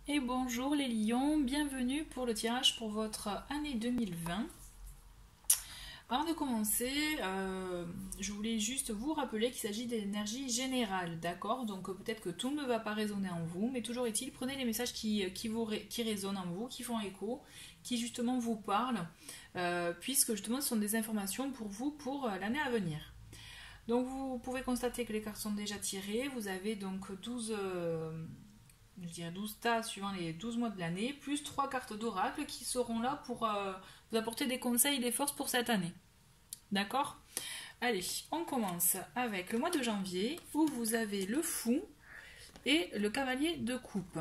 Et bonjour les lions, bienvenue pour le tirage pour votre année 2020. Avant de commencer, je voulais juste vous rappeler qu'il s'agit d'énergie générale, d'accord? Donc peut-être que tout ne va pas résonner en vous, mais toujours est-il, prenez les messages qui résonnent en vous, qui font écho, qui justement vous parlent, puisque justement ce sont des informations pour vous pour l'année à venir. Donc vous pouvez constater que les cartes sont déjà tirées, vous avez donc 12 tas suivant les 12 mois de l'année, plus 3 cartes d'oracle qui seront là pour vous apporter des conseils et des forces pour cette année. D'accord? Allez, on commence avec le mois de janvier où vous avez le fou et le cavalier de coupe.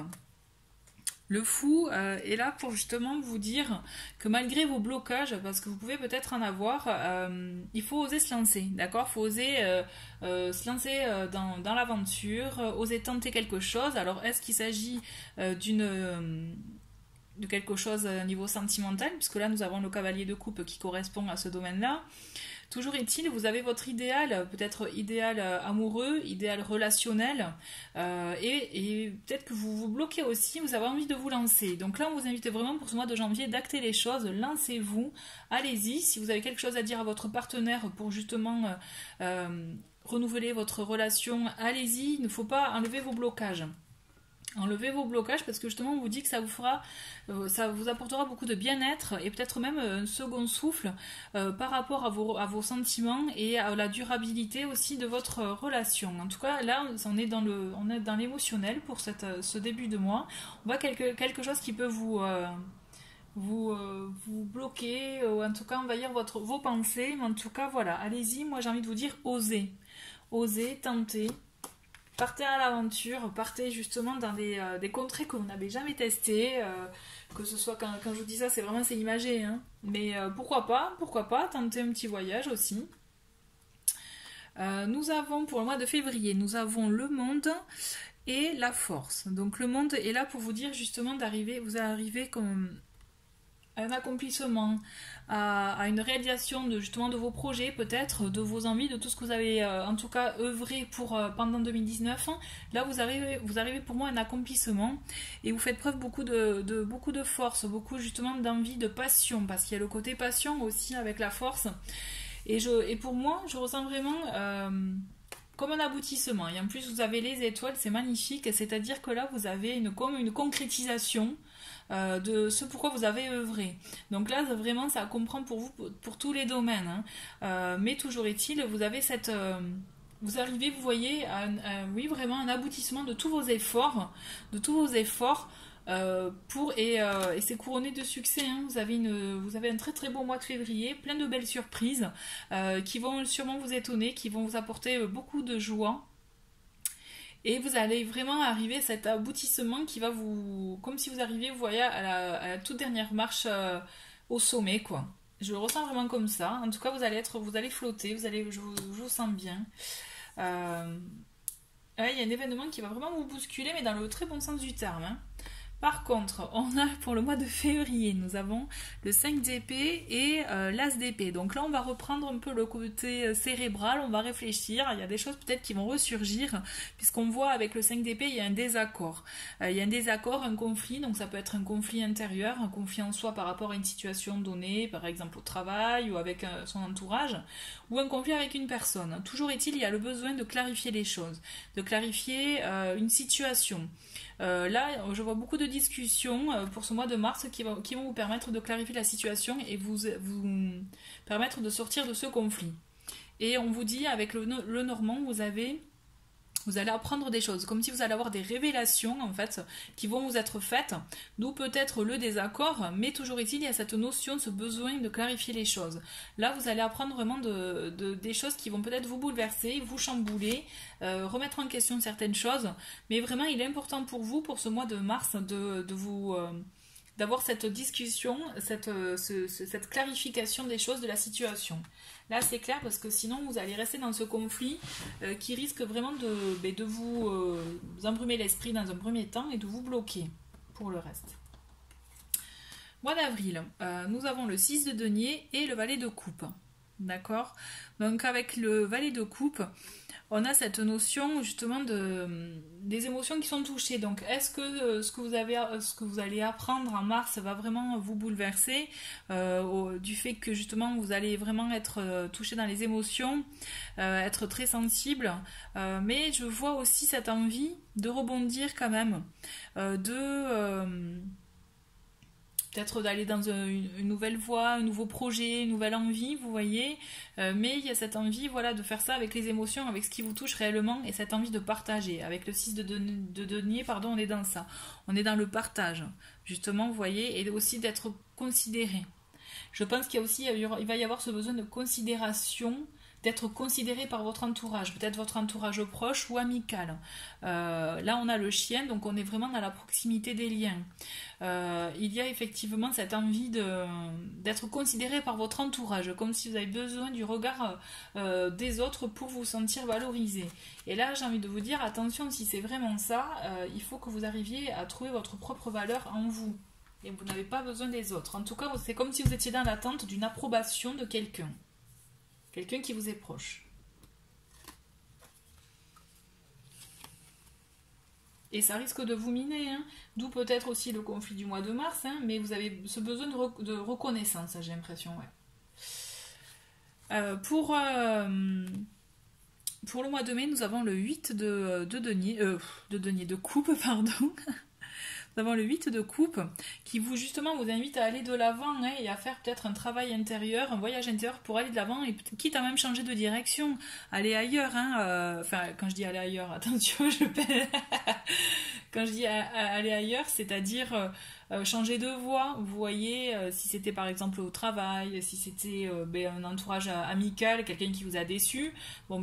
Le fou est là pour justement vous dire que malgré vos blocages, parce que vous pouvez peut-être en avoir, il faut oser se lancer, d'accord? Il faut oser se lancer dans l'aventure, oser tenter quelque chose. Alors, est-ce qu'il s'agit de quelque chose à niveau sentimental, puisque là nous avons le cavalier de coupe qui correspond à ce domaine-là. Toujours est-il, vous avez votre idéal, peut-être idéal amoureux, idéal relationnel, et peut-être que vous vous bloquez aussi, vous avez envie de vous lancer. Donc là, on vous invite vraiment pour ce mois de janvier d'acter les choses, lancez-vous, allez-y. Si vous avez quelque chose à dire à votre partenaire pour justement renouveler votre relation, allez-y, il ne faut pas enlever vos blocages. Enlevez vos blocages parce que justement on vous dit que ça vous apportera beaucoup de bien-être et peut-être même un second souffle par rapport à vos sentiments et à la durabilité aussi de votre relation. En tout cas là on est dans l'émotionnel pour ce début de mois. On voit quelque chose qui peut vous bloquer ou en tout cas envahir vos pensées. Mais en tout cas voilà, allez-y, moi j'ai envie de vous dire osez. Osez, tentez. Partez à l'aventure, partez justement dans des contrées que vous n'avez jamais testées, que ce soit quand je vous dis ça, c'est imagé, hein. Mais pourquoi pas, tenter un petit voyage aussi. Nous avons pour le mois de février, nous avons le monde et la force. Donc le monde est là pour vous dire justement vous arrivez comme un accomplissement, à une réalisation justement de vos projets, peut-être, de vos envies, de tout ce que vous avez en tout cas œuvré pour pendant 2019. Là, vous arrivez pour moi à un accomplissement et vous faites preuve beaucoup de force, beaucoup justement d'envie, de passion, parce qu'il y a le côté passion aussi avec la force. Et pour moi, je ressens vraiment comme un aboutissement. Et en plus, vous avez les étoiles, c'est magnifique. C'est-à-dire que là, vous avez comme une concrétisation de ce pourquoi vous avez œuvré. Donc là, vraiment, ça comprend pour vous, pour tous les domaines. Hein. Mais toujours est-il, vous avez vous arrivez, vous voyez, oui, vraiment un aboutissement de tous vos efforts, et c'est couronné de succès. Hein. Vous avez un très très beau mois de février, plein de belles surprises qui vont sûrement vous étonner, qui vont vous apporter beaucoup de joie. Et vous allez vraiment arriver à cet aboutissement qui va comme si vous arriviez, vous voyez, à la toute dernière marche au sommet, quoi. Je le ressens vraiment comme ça. En tout cas, vous allez flotter, je vous sens bien. Il y a un événement qui va vraiment vous bousculer, mais dans le très bon sens du terme. Hein. Par contre, on a pour le mois de février, nous avons le 5 d'épée et l'as d'épée. Donc là, on va reprendre un peu le côté cérébral, on va réfléchir. Il y a des choses peut-être qui vont ressurgir, puisqu'on voit avec le 5 d'épée, il y a un désaccord. Il y a un désaccord, un conflit, donc ça peut être un conflit intérieur, un conflit en soi par rapport à une situation donnée, par exemple au travail ou avec son entourage, ou un conflit avec une personne. Toujours est-il, il y a le besoin de clarifier les choses, de clarifier une situation. Là, je vois beaucoup de discussions pour ce mois de mars qui vont vous permettre de clarifier la situation et vous permettre de sortir de ce conflit. Et on vous dit, avec le normand, vous allez apprendre des choses, comme si vous allez avoir des révélations en fait qui vont vous être faites, d'où peut-être le désaccord, mais toujours est-il, il y a cette notion, ce besoin de clarifier les choses. Là, vous allez apprendre vraiment des choses qui vont peut-être vous bouleverser, vous chambouler, remettre en question certaines choses, mais vraiment il est important pour vous, pour ce mois de mars, d'avoir cette discussion, cette clarification des choses, de la situation. Là, c'est clair parce que sinon, vous allez rester dans ce conflit qui risque vraiment de vous embrumer l'esprit dans un premier temps et de vous bloquer pour le reste. Mois d'avril, nous avons le 6 de denier et le valet de coupe. D'accord? Donc avec le valet de coupe, on a cette notion justement des émotions qui sont touchées. Donc est-ce que ce que vous allez apprendre en mars va vraiment vous bouleverser du fait que justement vous allez vraiment être touché dans les émotions, être très sensible, mais je vois aussi cette envie de rebondir quand même, de peut-être d'aller dans une nouvelle voie, un nouveau projet, une nouvelle envie, vous voyez. Mais il y a cette envie, voilà, de faire ça avec les émotions, avec ce qui vous touche réellement, et cette envie de partager. Avec le 6 de denier, pardon, on est dans ça. On est dans le partage, justement, vous voyez, et aussi d'être considéré. Je pense qu'il y a aussi, il va y avoir ce besoin de considération, d'être considéré par votre entourage, peut-être votre entourage proche ou amical. Là, on a le chien, donc on est vraiment dans la proximité des liens. Il y a effectivement cette envie d'être considéré par votre entourage, comme si vous avez besoin du regard des autres pour vous sentir valorisé. Et là, j'ai envie de vous dire, attention, si c'est vraiment ça, il faut que vous arriviez à trouver votre propre valeur en vous. Et vous n'avez pas besoin des autres. En tout cas, c'est comme si vous étiez dans l'attente d'une approbation de quelqu'un. Quelqu'un qui vous est proche. Et ça risque de vous miner, hein. D'où peut-être aussi le conflit du mois de mars, hein, mais vous avez ce besoin de reconnaissance, j'ai l'impression, ouais. Pour le mois de mai, nous avons le 8 de coupe, pardon. Nous avons le 8 de coupe qui justement vous invite à aller de l'avant, hein, et à faire peut-être un travail intérieur, un voyage intérieur pour aller de l'avant, et quitte à même changer de direction, aller ailleurs, hein, enfin quand je dis aller ailleurs, attention, quand je dis aller ailleurs, c'est-à-dire changer de voie, vous voyez, si c'était par exemple au travail, si c'était un entourage amical, quelqu'un qui vous a déçu, bon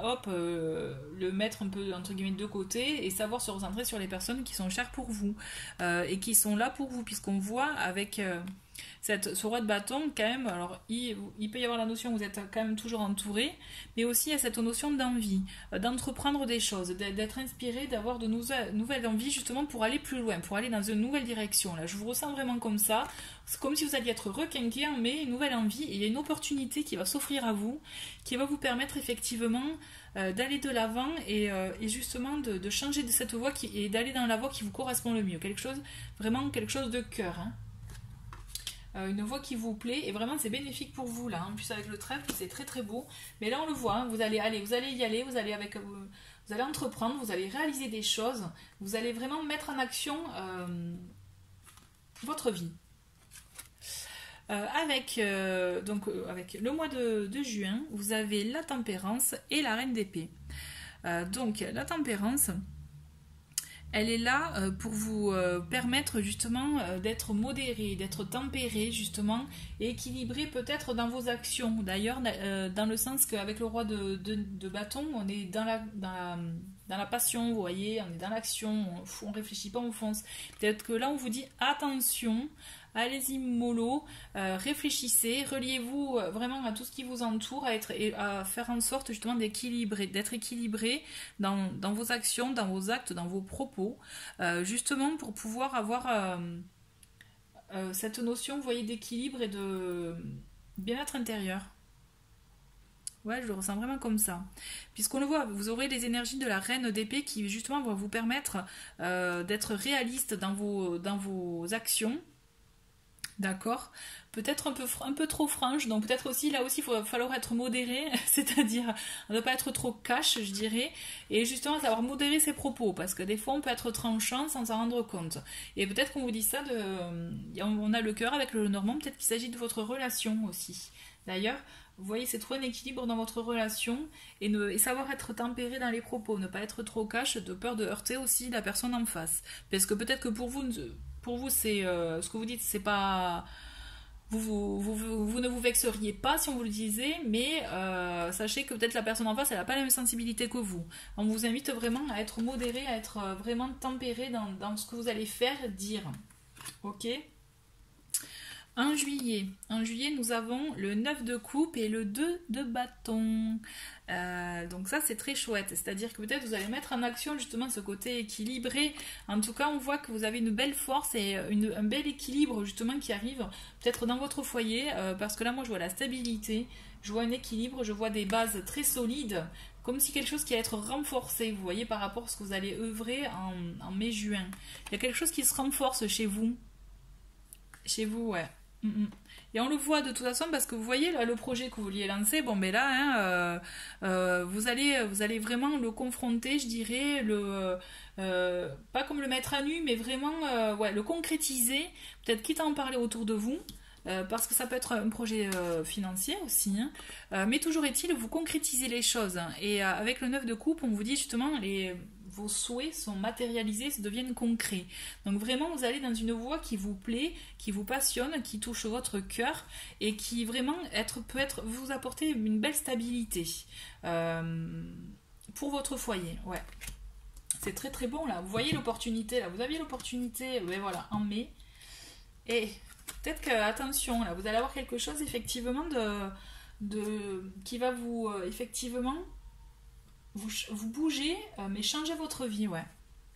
hop, le mettre un peu entre guillemets de côté et savoir se recentrer sur les personnes qui sont chères pour vous, et qui sont là pour vous, puisqu'on voit avec ce roi de bâton quand même, alors il peut y avoir la notion que vous êtes quand même toujours entouré, mais aussi il y a cette notion d'envie, d'entreprendre des choses, d'être inspiré, d'avoir de nouvelles envies justement pour aller plus loin, pour aller dans une nouvelle direction. Là je vous ressens vraiment comme ça, c'est comme si vous alliez être requinqué, mais une nouvelle envie, et il y a une opportunité qui va s'offrir à vous, qui va vous permettre effectivement d'aller de l'avant, et justement de changer de cette voie et d'aller dans la voie qui vous correspond le mieux, quelque chose de cœur, hein. Une voie qui vous plaît, et vraiment c'est bénéfique pour vous là, en plus avec le trèfle c'est très très beau, mais là on le voit, hein, vous allez y aller, vous allez entreprendre, vous allez réaliser des choses, vous allez vraiment mettre en action votre vie. Avec le mois de juin, vous avez la tempérance et la reine d'épée. Donc la tempérance, elle est là pour vous permettre justement d'être modéré, d'être tempéré justement, et équilibré peut-être dans vos actions. D'ailleurs, dans le sens qu'avec le roi de bâton, on est dans la passion, vous voyez, on est dans l'action, on réfléchit pas, on fonce. Peut-être que là, on vous dit attention, allez-y mollo, réfléchissez, reliez-vous vraiment à tout ce qui vous entoure, à faire en sorte justement d'être équilibré dans vos actions, dans vos actes, dans vos propos, justement pour pouvoir avoir cette notion, vous voyez, d'équilibre et de bien-être intérieur. Ouais, je le ressens vraiment comme ça. Puisqu'on le voit, vous aurez les énergies de la reine d'épée qui justement vont vous permettre d'être réaliste dans vos actions. D'accord, peut-être un peu trop franche, donc peut-être aussi là aussi il va falloir être modéré, c'est-à-dire ne pas être trop cash, je dirais, et justement savoir modérer ses propos, parce que des fois on peut être tranchant sans s'en rendre compte. Et peut-être qu'on vous dit ça, on a le cœur avec le Normand, peut-être qu'il s'agit de votre relation aussi. D'ailleurs, vous voyez, c'est trouver un équilibre dans votre relation, et savoir être tempéré dans les propos, ne pas être trop cash, de peur de heurter aussi la personne en face. Parce que peut-être que pour vous c'est ce que vous dites, c'est pas, vous ne vous vexeriez pas si on vous le disait, mais sachez que peut-être la personne en face elle n'a pas la même sensibilité que vous. On vous invite vraiment à être modéré, à être vraiment tempéré dans ce que vous allez faire, dire. Ok. En juillet, nous avons le 9 de coupe et le 2 de bâton. Donc ça, c'est très chouette. C'est-à-dire que peut-être vous allez mettre en action justement ce côté équilibré. En tout cas, on voit que vous avez une belle force et un bel équilibre justement qui arrive peut-être dans votre foyer. Parce que là, moi, je vois la stabilité, je vois un équilibre, je vois des bases très solides. Comme si quelque chose qui allait être renforcé, vous voyez, par rapport à ce que vous allez œuvrer en mai-juin. Il y a quelque chose qui se renforce chez vous. Chez vous, ouais. Mm, mm. Et on le voit de toute façon parce que vous voyez là, le projet que vous vouliez lancer, bon ben là, hein, vous allez vraiment le confronter, je dirais, pas comme le mettre à nu, mais vraiment ouais, le concrétiser, peut-être quitte à en parler autour de vous. Parce que ça peut être un projet financier aussi, hein. Mais toujours est-il, vous concrétisez les choses, hein. Et avec le 9 de coupe, on vous dit justement, vos souhaits sont matérialisés, deviennent concrets. Donc vraiment, vous allez dans une voie qui vous plaît, qui vous passionne, qui touche votre cœur et qui vraiment peut vous apporter une belle stabilité pour votre foyer. Ouais, c'est très très bon là. Vous voyez l'opportunité là. Vous aviez l'opportunité, ouais, voilà, en mai. Et peut-être que, attention, là, vous allez avoir quelque chose effectivement qui va vous, effectivement, vous bouger, mais changer votre vie, ouais.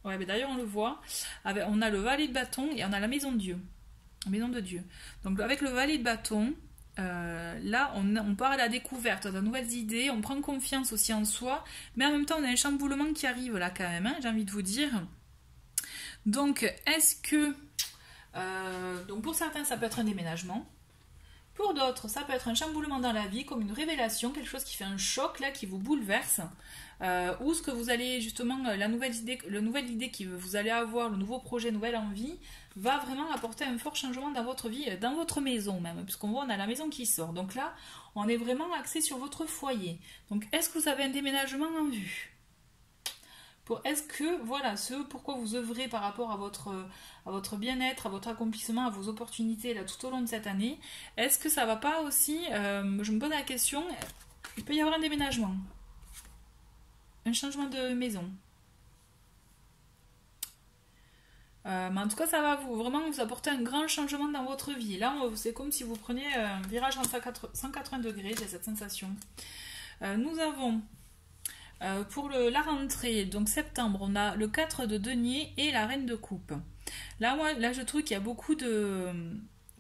Ouais, mais d'ailleurs, on le voit. On a le valet de bâton et on a la maison de Dieu. La maison de Dieu. Donc, avec le valet de bâton, là, on part à la découverte de nouvelles idées, on prend confiance aussi en soi, mais en même temps, on a un chamboulement qui arrive là, quand même, hein, j'ai envie de vous dire. Donc, est-ce que donc pour certains, ça peut être un déménagement. Pour d'autres, ça peut être un chamboulement dans la vie, comme une révélation, quelque chose qui fait un choc là, qui vous bouleverse. Ou ce que vous allez justement, la nouvelle idée que vous allez avoir, le nouveau projet, nouvelle envie, va vraiment apporter un fort changement dans votre vie, dans votre maison même, puisqu'on voit on a la maison qui sort. Donc là, on est vraiment axé sur votre foyer. Donc est-ce que vous avez un déménagement en vue ? Est-ce que, voilà, ce pourquoi vous œuvrez par rapport à votre bien-être, à votre accomplissement, à vos opportunités là tout au long de cette année, est-ce que ça va pas aussi, je me pose la question, il peut y avoir un déménagement, un changement de maison. Mais en tout cas, ça va vraiment vous apporter un grand changement dans votre vie. Là, c'est comme si vous preniez un virage en 180 degrés, j'ai cette sensation. Nous avons... pour la rentrée, donc septembre, on a le 4 de denier et la reine de coupe. Là, je trouve qu'il y a beaucoup de...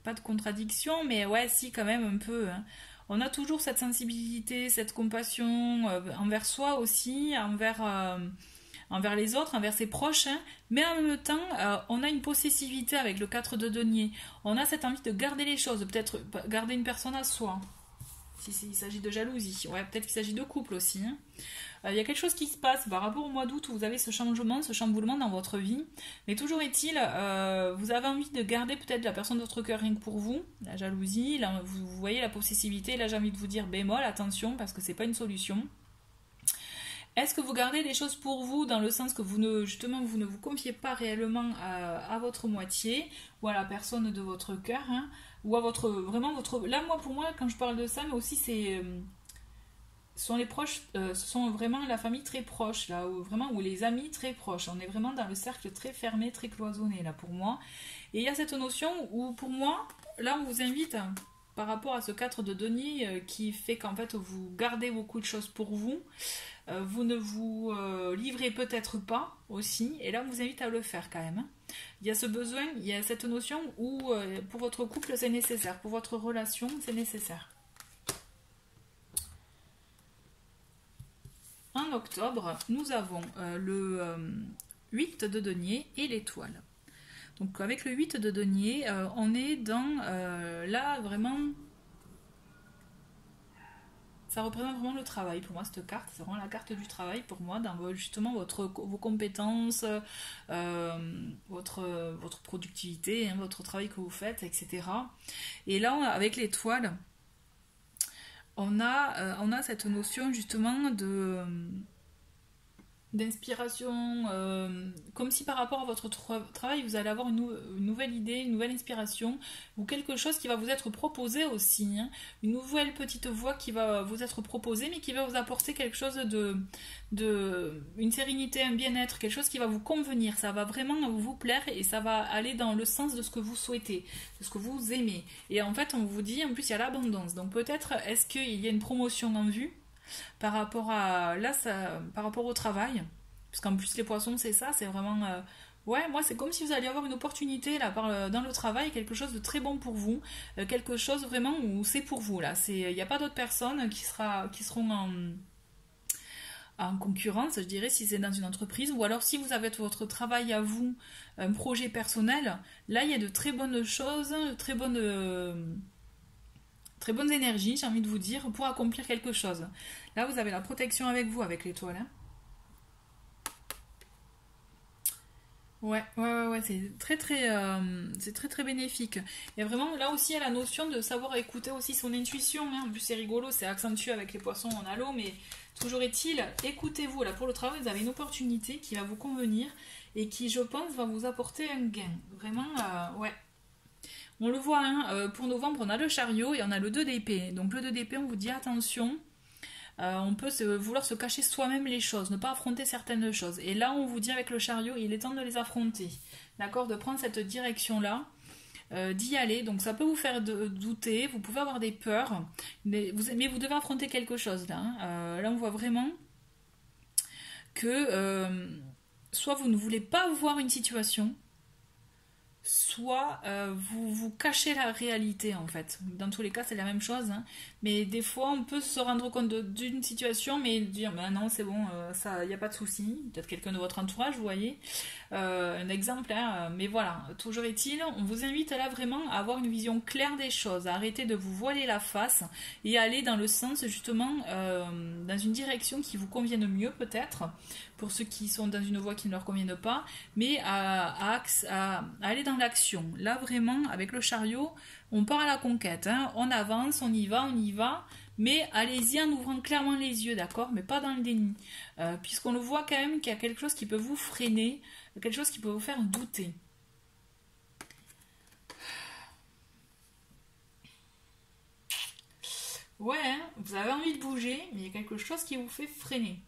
pas de contradictions, mais ouais, si, quand même un peu. Hein. On a toujours cette sensibilité, cette compassion envers soi aussi, envers les autres, envers ses proches, hein. Mais en même temps, on a une possessivité avec le 4 de denier. On a cette envie de garder les choses, peut-être garder une personne à soi. S'il s'agit de jalousie, ouais, peut-être qu'il s'agit de couple aussi, hein. Il y a quelque chose qui se passe par rapport au mois d'août où vous avez ce changement, ce chamboulement dans votre vie. Mais toujours est-il, vous avez envie de garder peut-être la personne de votre cœur rien que pour vous, la jalousie, là, vous voyez la possessivité. Là, j'ai envie de vous dire bémol, attention, parce que c'est pas une solution. Est-ce que vous gardez des choses pour vous dans le sens que vous ne vous confiez pas réellement à votre moitié ou à la personne de votre cœur, hein, ou à là, moi, pour moi, quand je parle de ça, mais aussi ce sont les proches, ce sont vraiment la famille très proche, là, ou les amis très proches. On est vraiment dans le cercle très fermé, très cloisonné, là, pour moi. Et il y a cette notion où, pour moi, là, on vous invite, par rapport à ce 4 de denier, qui fait qu'en fait, vous gardez beaucoup de choses pour vous, vous ne vous livrez peut-être pas aussi, et là, on vous invite à le faire quand même. Il y a ce besoin, il y a cette notion où, pour votre couple, c'est nécessaire, pour votre relation, c'est nécessaire. En octobre, nous avons le 8 de denier et l'étoile. Donc avec le 8 de denier, on est dans là vraiment... Ça représente vraiment le travail pour moi, cette carte. C'est vraiment la carte du travail pour moi, dans justement vos compétences, votre productivité, hein, votre travail que vous faites, etc. Et là, avec l'étoile... On a cette notion justement d'inspiration, comme si par rapport à votre travail, vous allez avoir une nouvelle idée, une nouvelle inspiration, ou quelque chose qui va vous être proposé aussi, hein. Une nouvelle petite voie qui va vous être proposée, mais qui va vous apporter quelque chose une sérénité, un bien-être, quelque chose qui va vous convenir, ça va vraiment vous plaire et ça va aller dans le sens de ce que vous souhaitez, de ce que vous aimez. Et en fait, on vous dit, en plus, il y a l'abondance. Donc peut-être, est-ce qu'il y a une promotion en vue par rapport à là par rapport au travail, parce qu'en plus les poissons c'est ça, c'est vraiment ouais, moi c'est comme si vous alliez avoir une opportunité là dans le travail, quelque chose de très bon pour vous, quelque chose vraiment où c'est pour vous là, c'est il n'y a pas d'autres personnes qui seront en concurrence, je dirais, si c'est dans une entreprise, ou alors si vous avez votre travail à vous, un projet personnel, là il y a de très bonnes choses, très bonnes énergies, j'ai envie de vous dire, pour accomplir quelque chose. Là, vous avez la protection avec vous, avec l'étoile. Hein. Ouais, c'est très très bénéfique. Et vraiment, là aussi, il y a la notion de savoir écouter aussi son intuition. Hein. En plus, c'est rigolo, c'est accentué avec les poissons en halo, mais toujours est-il, écoutez-vous. Là, pour le travail, vous avez une opportunité qui va vous convenir et qui, je pense, va vous apporter un gain. Vraiment, ouais. On le voit, hein, pour novembre, on a le chariot et on a le 2 d'épée. Donc le 2 d'épée, on vous dit attention, on peut vouloir se cacher soi-même les choses, ne pas affronter certaines choses. Et là, on vous dit avec le chariot, il est temps de les affronter. D'accord, de prendre cette direction-là, d'y aller. Donc ça peut vous faire douter, vous pouvez avoir des peurs, mais vous devez affronter quelque chose là. Hein. Là, on voit vraiment que soit vous ne voulez pas voir une situation, soit vous cachez la réalité en fait. Dans tous les cas, c'est la même chose. Hein. Mais des fois, on peut se rendre compte d'une situation, mais dire ben non, c'est bon, ça, il n'y a pas de souci. Peut-être quelqu'un de votre entourage, vous voyez. Un exemple, hein, mais voilà. Toujours est-il, on vous invite là vraiment à avoir une vision claire des choses, à arrêter de vous voiler la face et à aller dans le sens justement, dans une direction qui vous convienne mieux peut-être, pour ceux qui sont dans une voie qui ne leur convienne pas, mais à aller dans l'action. Là vraiment, avec le chariot, on part à la conquête, hein. On avance, on y va, mais allez-y en ouvrant clairement les yeux, d'accord, mais pas dans le déni, puisqu'on le voit quand même qu'il y a quelque chose qui peut vous freiner, quelque chose qui peut vous faire douter. Ouais, hein, vous avez envie de bouger, mais il y a quelque chose qui vous fait freiner.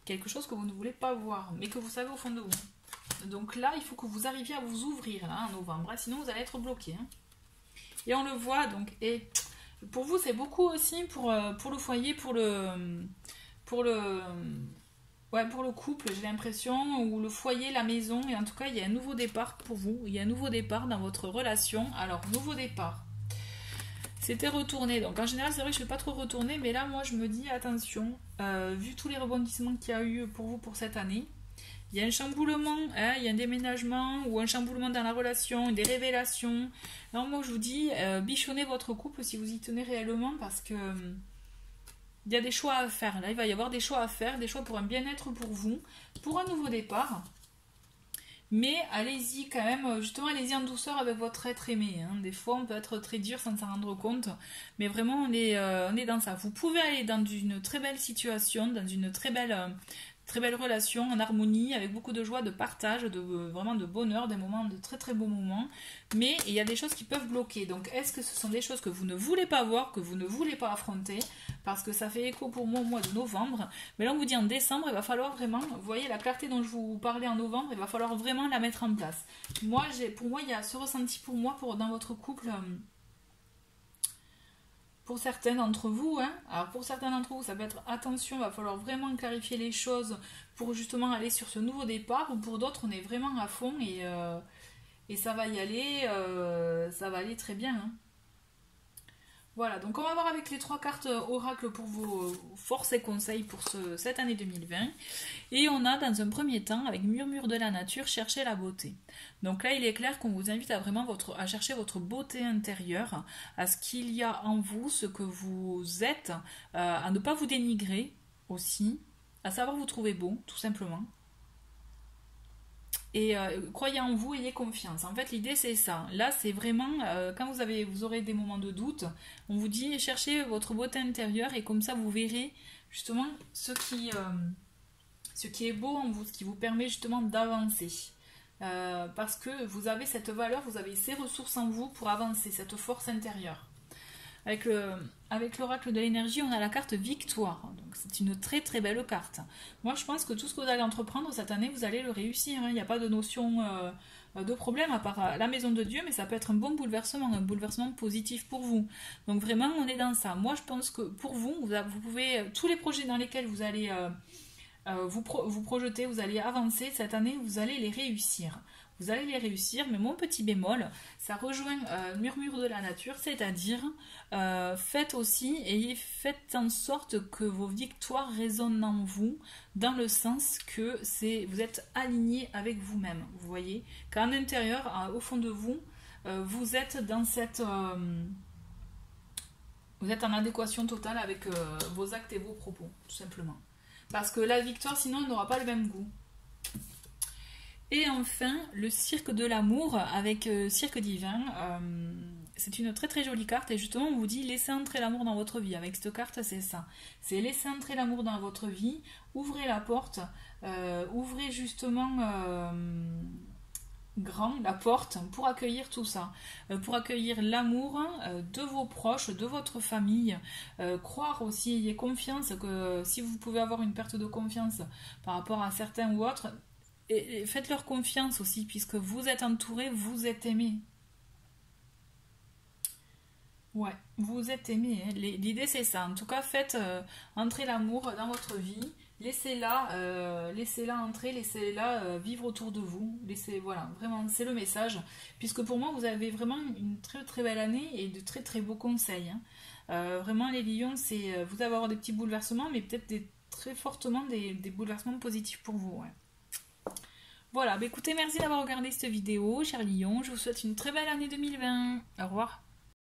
Quelque chose que vous ne voulez pas voir, mais que vous savez au fond de vous. Donc là, il faut que vous arriviez à vous ouvrir là, en novembre, hein, sinon vous allez être bloqué. Hein. Et on le voit, donc, et pour vous, c'est beaucoup aussi pour le foyer, pour le couple, j'ai l'impression, ou le foyer, la maison, et en tout cas, il y a un nouveau départ pour vous, il y a un nouveau départ dans votre relation. Alors, nouveau départ. C'était retourné, donc en général, c'est vrai que je ne vais pas trop retourner, mais là, moi, je me dis, attention, vu tous les rebondissements qu'il y a eu pour vous pour cette année, il y a un chamboulement, hein, il y a un déménagement ou un chamboulement dans la relation, des révélations. Alors moi je vous dis, bichonnez votre couple si vous y tenez réellement parce que il y a des choix à faire. Là il va y avoir des choix à faire, des choix pour un bien-être pour vous, pour un nouveau départ. Mais allez-y quand même, justement allez-y en douceur avec votre être aimé. Hein. Des fois on peut être très dur sans s'en rendre compte, mais vraiment on est dans ça. Vous pouvez aller dans une très belle situation, dans une très belle relation, en harmonie, avec beaucoup de joie, de partage, vraiment de bonheur, des moments de très très beaux moments. Mais il y a des choses qui peuvent bloquer. Donc est-ce que ce sont des choses que vous ne voulez pas voir, que vous ne voulez pas affronter? Parce que ça fait écho pour moi au mois de novembre. Mais là on vous dit en décembre, il va falloir vraiment, vous voyez la clarté dont je vous parlais en novembre, il va falloir vraiment la mettre en place. Pour moi, il y a ce ressenti pour moi, dans votre couple... Pour certains d'entre vous, hein, alors pour certains d'entre vous, ça peut être attention, il va falloir vraiment clarifier les choses pour justement aller sur ce nouveau départ, ou pour d'autres, on est vraiment à fond et ça va y aller, ça va aller très bien. Hein. Voilà, donc on va voir avec les 3 cartes oracle pour vos forces et conseils pour cette année 2020. Et on a dans un premier temps, avec Murmure de la nature, chercher la beauté. Donc là, il est clair qu'on vous invite à vraiment à chercher votre beauté intérieure, à ce qu'il y a en vous, ce que vous êtes, à ne pas vous dénigrer aussi, à savoir vous trouver beau, tout simplement. Et croyez en vous, ayez confiance. En fait, l'idée, c'est ça. Là, c'est vraiment, quand vous aurez des moments de doute, on vous dit, cherchez votre beauté intérieure et comme ça, vous verrez justement ce qui est beau en vous, ce qui vous permet justement d'avancer. Parce que vous avez cette valeur, vous avez ces ressources en vous pour avancer, cette force intérieure. Avec l'oracle de l'énergie, on a la carte victoire. Donc c'est une très très belle carte. Moi je pense que tout ce que vous allez entreprendre cette année, vous allez le réussir. Il n'y a pas de notion de problème à part la maison de Dieu, mais ça peut être un bouleversement positif pour vous. Donc vraiment on est dans ça. Moi je pense que pour vous, vous pouvez, tous les projets dans lesquels vous allez vous projeter, vous allez avancer cette année, vous allez les réussir. Vous allez les réussir, mais mon petit bémol, ça rejoint le murmure de la nature, c'est-à-dire faites aussi et faites en sorte que vos victoires résonnent en vous, dans le sens que vous êtes aligné avec vous-même. Vous voyez, qu'en intérieur, au fond de vous, vous êtes dans vous êtes en adéquation totale avec vos actes et vos propos, tout simplement. Parce que la victoire, sinon, elle n'aura pas le même goût. Et enfin, le cirque de l'amour avec cirque divin. C'est une très très jolie carte et justement on vous dit laissez entrer l'amour dans votre vie. Avec cette carte, c'est ça. C'est laisser entrer l'amour dans votre vie, ouvrez la porte, ouvrez justement grand la porte pour accueillir tout ça, pour accueillir l'amour de vos proches, de votre famille, croire aussi, ayez confiance que si vous pouvez avoir une perte de confiance par rapport à certains ou autres, et faites-leur confiance aussi, puisque vous êtes entouré, vous êtes aimé. Ouais, vous êtes aimé. Hein. L'idée c'est ça. En tout cas, faites entrer l'amour dans votre vie. Laissez-la entrer, laissez-la vivre autour de vous. Voilà, vraiment, c'est le message. Puisque pour moi, vous avez vraiment une très très belle année et de très très beaux conseils. Hein. Vraiment, les lions, c'est vous allez avoir des petits bouleversements, mais peut-être très fortement des bouleversements positifs pour vous. Ouais. Voilà, bah écoutez, merci d'avoir regardé cette vidéo, chers lions. Je vous souhaite une très belle année 2020. Au revoir.